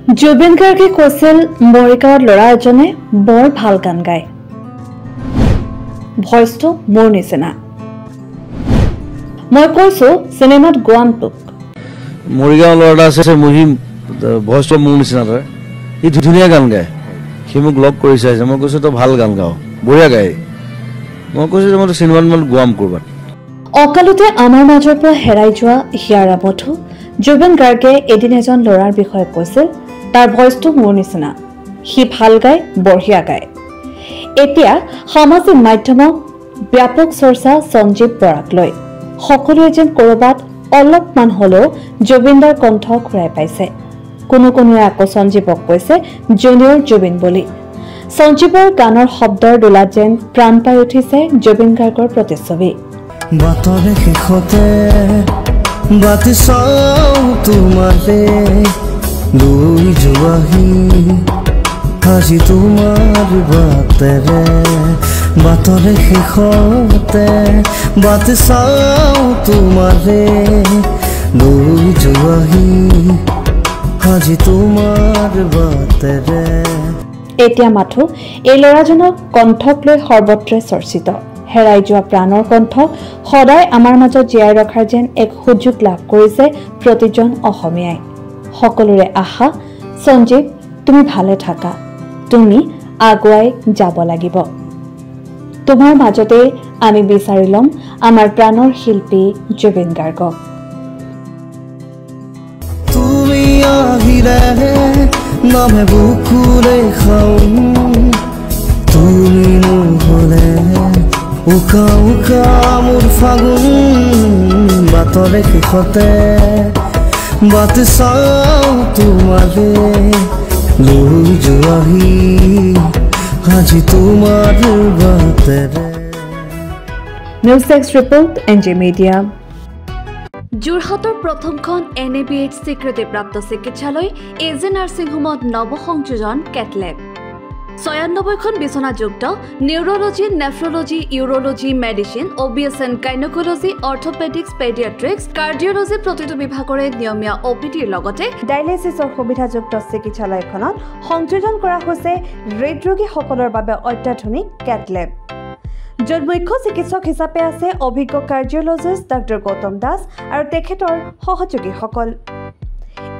জুবিন গাৰ্গে কৈছিল মৰিগাঁৱৰ ল'ৰা এজনে বৰ ভাল গান গায়, ভইচটো মোৰ নিচিনা। মই কৈছো চিনেমাত গোৱামটোক মৰিগাঁৱৰ ল'ৰা আছে মহিম ভইচটো মোৰ নিচিনা তই সি ধুনীয়া গান গায়। সি মোক লগ কৰি চাইছে, মই কৈছো তই ভাল গান গাৱ, বঢ়িয়া গায়। মই কৈছো যে মই চিনেমাত মানে গোৱাম কৰবাত। অকালতে আমাৰ মাজৰ পৰা হেৰাই যোৱা হিয়াৰা মথু জুবিন গাৰ্গে এদিন এজন ল'ৰাৰ বিষয়ে কৈছিল তাৰ ভইচটো মোৰ নিচিনা, সি ভাল গায়, বঢ়িয়া গায়। এতিয়া সামাজিক মাধ্যমত ব্যাপক চৰ্চা সঞ্জীৱ বৰাক লৈ। সকলোৱে যেন ক'ৰবাত অলপমান হ'লেও জুবিনদাৰ কণ্ঠ ঘূৰাই পাইছে। কোনোৱে আকৌ সঞ্জীৱক কৈছে জুনিয়ৰ জুবিন বুলি। সঞ্জীৱৰ গানৰ শব্দৰ দোলাত যেন প্ৰাণ পাই উঠিছে জুবিন গাৰ্গৰ প্ৰতিচ্ছবি। বাতৰে শেষতে বাতি চাওঁ তোমালে লৈ যোৱাহি আজি তোমাৰ বাটেৰে। বাতৰে শেষতে বাতি চাওঁ তোমালে লৈ যোৱাহি আজি তোমাৰ বাটেৰে। এতিয়া মাথো এই ল'ৰাজনক কণ্ঠক লৈ সৰ্বত্ৰে চৰ্চিত। হেৰাই যোৱা প্ৰাণৰ কণ্ঠ সদায় আমাৰ মাজত জীয়াই ৰখাৰ যেন এক সুযোগ লাভ কৰিছে প্ৰতিজন অসমীয়াই। সকলোৰে আশা, সঞ্জীৱ তুমি ভালে থাকা, তুমি আগুৱাই যাব লাগিব। তোমাৰ মাজতে আমি বিচাৰি ল'ম আমাৰ প্ৰাণৰ শিল্পী জুবিন গাৰ্গক। তুমি আহিলে নামে বুকুৰে খাওঁ, তুমি নহ'লে উকা উকা মোৰ ফাগুন। বাতৰে শেষতে বাতি চাওঁ তোমালে লৈ যোৱাহি আজি তোমাৰ বাটেৰে। News desk report NJ media. যোৰহাটৰ প্ৰথমখন NABH স্বীকৃতিপ্ৰাপ্ত চিকিৎসালয় AJ নাৰ্ছিং হোমত নৱসংযোজন কেটলেব। ৯৬খন বিচনাযুক্ত neurology, nephrology, urology, medicine, OBSN, gynaecology, orthopaedics, paediatrics, cardiology প্ৰতিটো বিভাগৰে নিয়মীয়া OPDৰ লগতে ডায়েলাইচিছৰ সুবিধাযুক্ত চিকিৎসালয়খনত সংযোজন কৰা হৈছে হৃদৰোগীসকলৰ বাবে অত্যাধুনিক কেটলেব, য'ত মুখ্য চিকিৎসক হিচাপে আছে অভিজ্ঞ কাৰ্ডিঅলজিষ্ট ডক্টৰ গৌতম দাস আৰু তেখেতৰ সহযোগীসকল।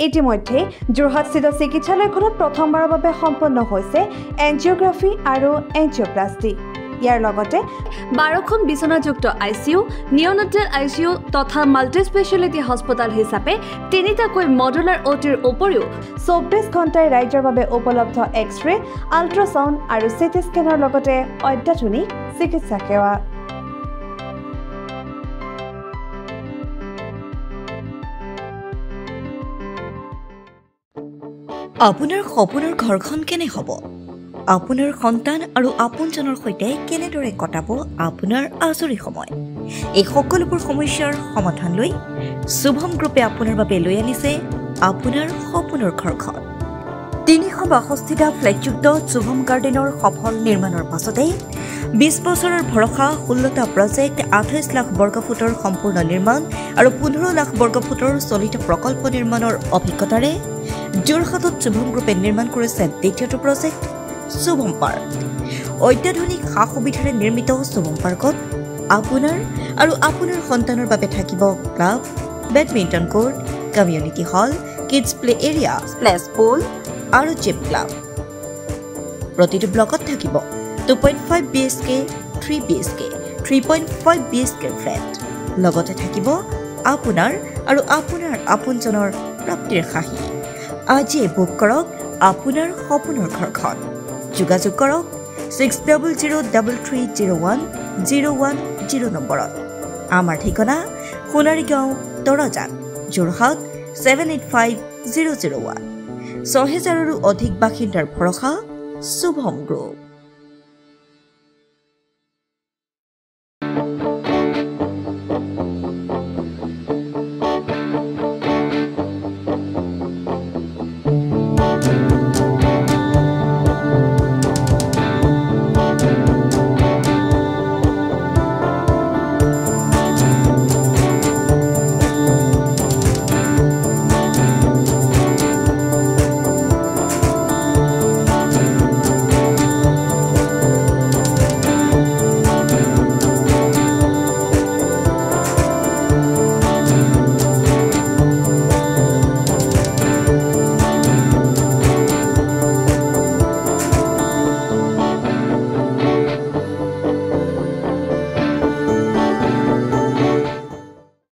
ইতিমধ্যে যোৰহাটস্থিত চিকিৎসালয়খনত প্ৰথমবাৰৰ বাবে সম্পন্ন হৈছে এনজিঅগ্ৰাফি আৰু এনজিঅপ্লাষ্টি। ইয়াৰ লগতে 12খন বিচনাযুক্ত ICU, নিঅ'নেটেল ICU তথা মাল্টি স্পেচিয়েলিটি হস্পিটেল হিচাপে 3টাকৈ মডুলাৰ OTৰ উপৰিও 24 ঘণ্টাই ৰাইজৰ বাবে উপলব্ধ এক্স-ৰে, আল্ট্ৰাছাউণ্ড আৰু CT স্কেনৰ লগতে অত্যাধুনিক চিকিৎসা সেৱা। আপোনাৰ সপোনৰ ঘৰখন কেনে হ'ব? আপোনাৰ সন্তান আৰু আপোনজনৰ সৈতে কেনেদৰে কটাব আপোনাৰ আজৰি সময়? এই সকলোবোৰ সমস্যাৰ সমাধান লৈ শুভম গ্ৰুপে আপোনাৰ বাবে লৈ আনিছে আপোনাৰ সপোনৰ ঘৰখন। 362টা ফ্লেটযুক্ত শুভম গাৰ্ডেনৰ সফল নিৰ্মাণৰ পাছতে 20 বছৰৰ ভৰসা, 16টা প্ৰজেক্ট, 28 লাখ বৰ্গফুটৰ সম্পূৰ্ণ নিৰ্মাণ আৰু 15 লাখ বৰ্গফুটৰ চলিত প্ৰকল্প নিৰ্মাণৰ অভিজ্ঞতাৰে যোৰহাটত শুভম গ্ৰুপে নিৰ্মাণ কৰিছে দ্বিতীয়টো প্ৰজেক্ট শুভম পাৰ্ক। অত্যাধুনিক সা সুবিধাৰে নিৰ্মিত শুভম পাৰ্কত আপোনাৰ আৰু আপোনাৰ সন্তানৰ বাবে থাকিব club, badminton court, community hall, kids play area, splash pool আৰু জিম ক্লাব। প্ৰতিটো ব্লকত থাকিব 2.5 BHK, 3 BHK, 3.5 BHK ফ্লেট। লগতে থাকিব আপোনাৰ আৰু আপোনাৰ আপোনজনৰ প্ৰাপ্তিৰ সাহী। আজিয়ে বুক কৰক আপোনাৰ সপোনৰ ঘৰখন। যোগাযোগ কৰক 6003301010 নম্বৰত। আমাৰ ঠিকনা সোণাৰীগাঁও, তৰাজান, যোৰহাট 785001। 6000ৰো অধিক বাসিন্দাৰ ভৰসা শুভম গ্ৰুপ।